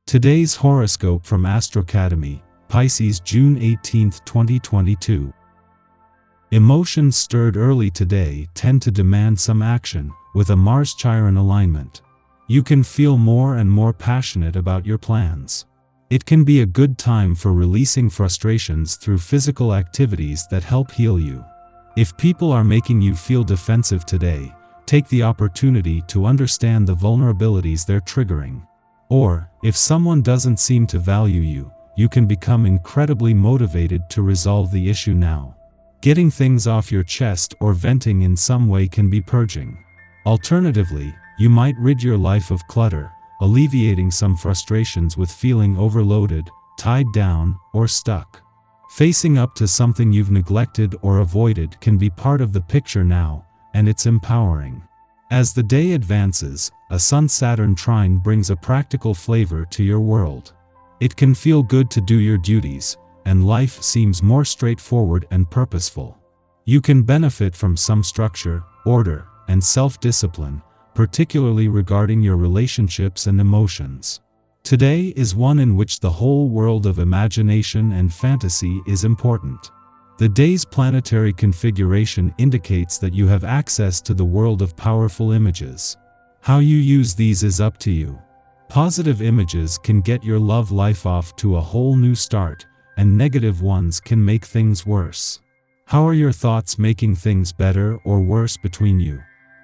Today's horoscope from Astrocademy, Pisces June 18, 2022. Emotions stirred early today tend to demand some action, with a Mars-Chiron alignment. You can feel more and more passionate about your plans. It can be a good time for releasing frustrations through physical activities that help heal you. If people are making you feel defensive today, take the opportunity to understand the vulnerabilities they're triggering. Or, if someone doesn't seem to value you, you can become incredibly motivated to resolve the issue now. Getting things off your chest or venting in some way can be purging. Alternatively, you might rid your life of clutter, alleviating some frustrations with feeling overloaded, tied down, or stuck. Facing up to something you've neglected or avoided can be part of the picture now, and it's empowering. As the day advances, a Sun-Saturn trine brings a practical flavor to your world. It can feel good to do your duties, and life seems more straightforward and purposeful. You can benefit from some structure, order, and self-discipline, particularly regarding your relationships and emotions. Today is one in which the whole world of imagination and fantasy is important. The day's planetary configuration indicates that you have access to the world of powerful images. How you use these is up to you. Positive images can get your love life off to a whole new start, and negative ones can make things worse. How are your thoughts making things better or worse between you?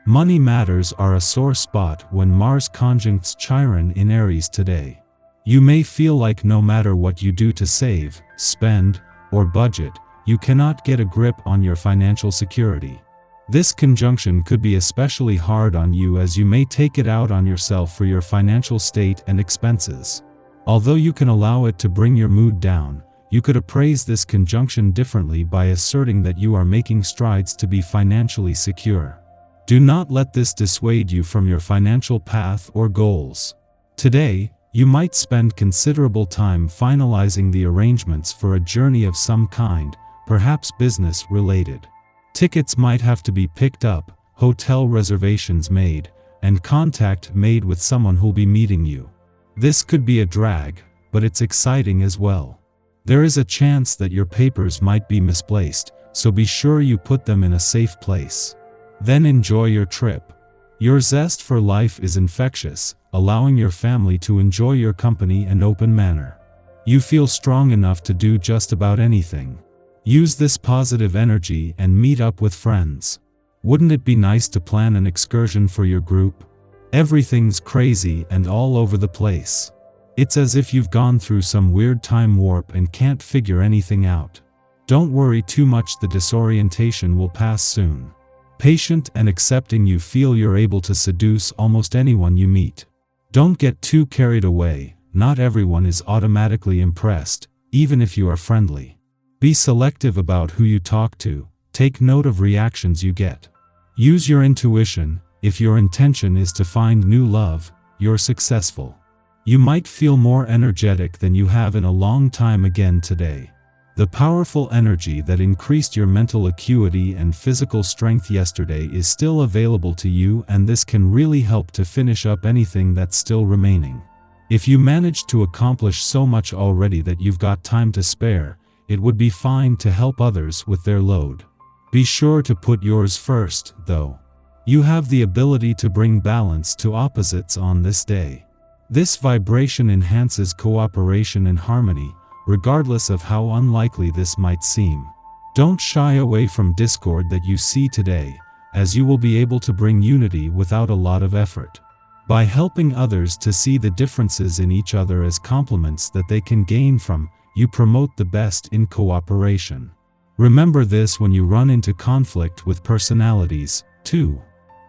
Money matters are a sore spot when Mars conjuncts Chiron in Aries today. You may feel like no matter what you do to save, spend, or budget, you cannot get a grip on your financial security. This conjunction could be especially hard on you as you may take it out on yourself for your financial state and expenses. Although you can allow it to bring your mood down, you could appraise this conjunction differently by asserting that you are making strides to be financially secure. Do not let this dissuade you from your financial path or goals. Today, you might spend considerable time finalizing the arrangements for a journey of some kind, perhaps business-related. Tickets might have to be picked up, hotel reservations made, and contact made with someone who'll be meeting you. This could be a drag, but it's exciting as well. There is a chance that your papers might be misplaced, so be sure you put them in a safe place. Then enjoy your trip. Your zest for life is infectious, allowing your family to enjoy your company in open manner. You feel strong enough to do just about anything. Use this positive energy and meet up with friends. Wouldn't it be nice to plan an excursion for your group? Everything's crazy and all over the place. It's as if you've gone through some weird time warp and can't figure anything out. Don't worry too much, the disorientation will pass soon. Patient and accepting, you feel you're able to seduce almost anyone you meet. Don't get too carried away, not everyone is automatically impressed, even if you are friendly. Be selective about who you talk to, take note of reactions you get. Use your intuition. If your intention is to find new love, you're successful. You might feel more energetic than you have in a long time again today. The powerful energy that increased your mental acuity and physical strength yesterday is still available to you, and this can really help to finish up anything that's still remaining. If you managed to accomplish so much already that you've got time to spare, it would be fine to help others with their load. Be sure to put yours first, though. You have the ability to bring balance to opposites on this day. This vibration enhances cooperation and harmony, regardless of how unlikely this might seem. Don't shy away from discord that you see today, as you will be able to bring unity without a lot of effort. By helping others to see the differences in each other as compliments that they can gain from, you promote the best in cooperation. Remember this when you run into conflict with personalities, too.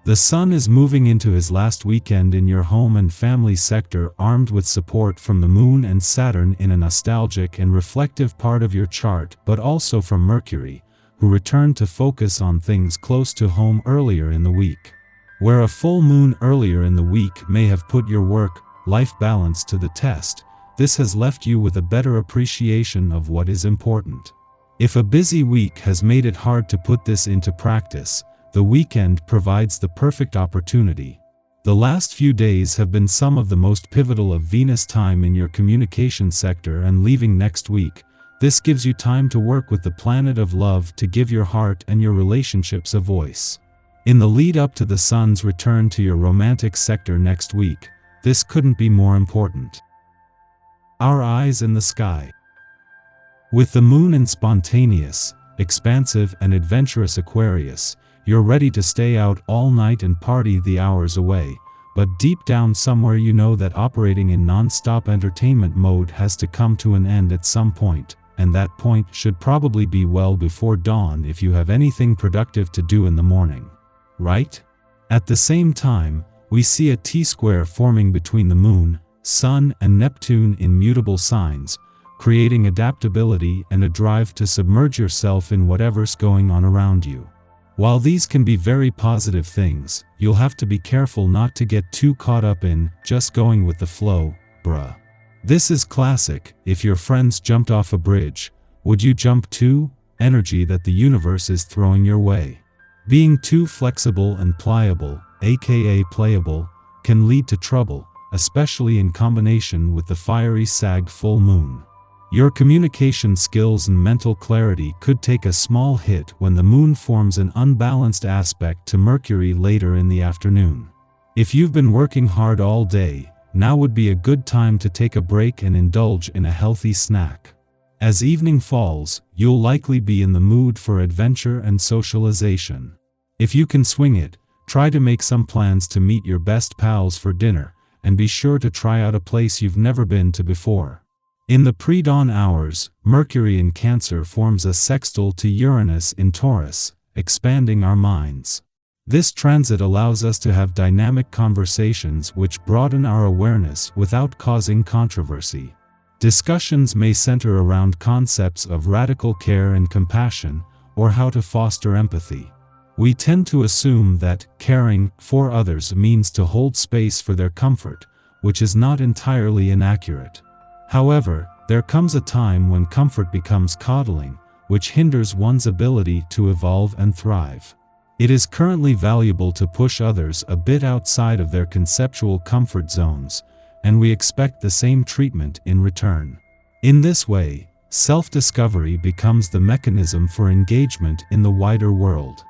The Sun is moving into his last weekend in your home and family sector, armed with support from the Moon and Saturn in a nostalgic and reflective part of your chart, but also from Mercury, who returned to focus on things close to home earlier in the week. Where a full moon earlier in the week may have put your work-life balance to the test, this has left you with a better appreciation of what is important. If a busy week has made it hard to put this into practice, the weekend provides the perfect opportunity. The last few days have been some of the most pivotal of Venus time in your communication sector, and leaving next week, this gives you time to work with the planet of love to give your heart and your relationships a voice. In the lead up to the Sun's return to your romantic sector next week, this couldn't be more important. Our eyes in the sky. With the Moon in spontaneous, expansive and adventurous Aquarius, you're ready to stay out all night and party the hours away, but deep down somewhere you know that operating in non-stop entertainment mode has to come to an end at some point, and that point should probably be well before dawn if you have anything productive to do in the morning. Right? At the same time, we see a T-square forming between the Moon, Sun and Neptune in mutable signs, creating adaptability and a drive to submerge yourself in whatever's going on around you. While these can be very positive things, you'll have to be careful not to get too caught up in just going with the flow, bruh. This is classic, if your friends jumped off a bridge, would you jump too? Energy that the universe is throwing your way. Being too flexible and pliable, aka playable, can lead to trouble, especially in combination with the fiery Sag full moon. Your communication skills and mental clarity could take a small hit when the Moon forms an unbalanced aspect to Mercury later in the afternoon. If you've been working hard all day, now would be a good time to take a break and indulge in a healthy snack. As evening falls, you'll likely be in the mood for adventure and socialization. If you can swing it, try to make some plans to meet your best pals for dinner, and be sure to try out a place you've never been to before. In the pre-dawn hours, Mercury in Cancer forms a sextile to Uranus in Taurus, expanding our minds. This transit allows us to have dynamic conversations which broaden our awareness without causing controversy. Discussions may center around concepts of radical care and compassion, or how to foster empathy. We tend to assume that caring for others means to hold space for their comfort, which is not entirely inaccurate. However, there comes a time when comfort becomes coddling, which hinders one's ability to evolve and thrive. It is currently valuable to push others a bit outside of their conceptual comfort zones, and we expect the same treatment in return. In this way, self-discovery becomes the mechanism for engagement in the wider world.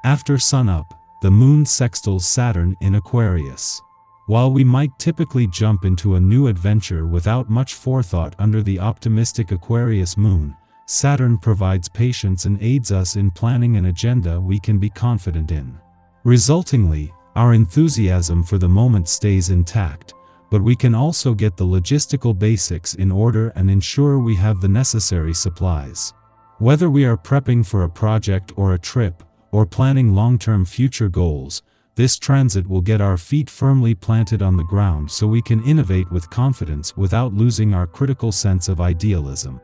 After sunup, the Moon sextiles Saturn in Aquarius. While we might typically jump into a new adventure without much forethought under the optimistic Aquarius Moon, Saturn provides patience and aids us in planning an agenda we can be confident in. Resultingly, our enthusiasm for the moment stays intact, but we can also get the logistical basics in order and ensure we have the necessary supplies. Whether we are prepping for a project or a trip, or planning long-term future goals, this transit will get our feet firmly planted on the ground so we can innovate with confidence without losing our critical sense of idealism.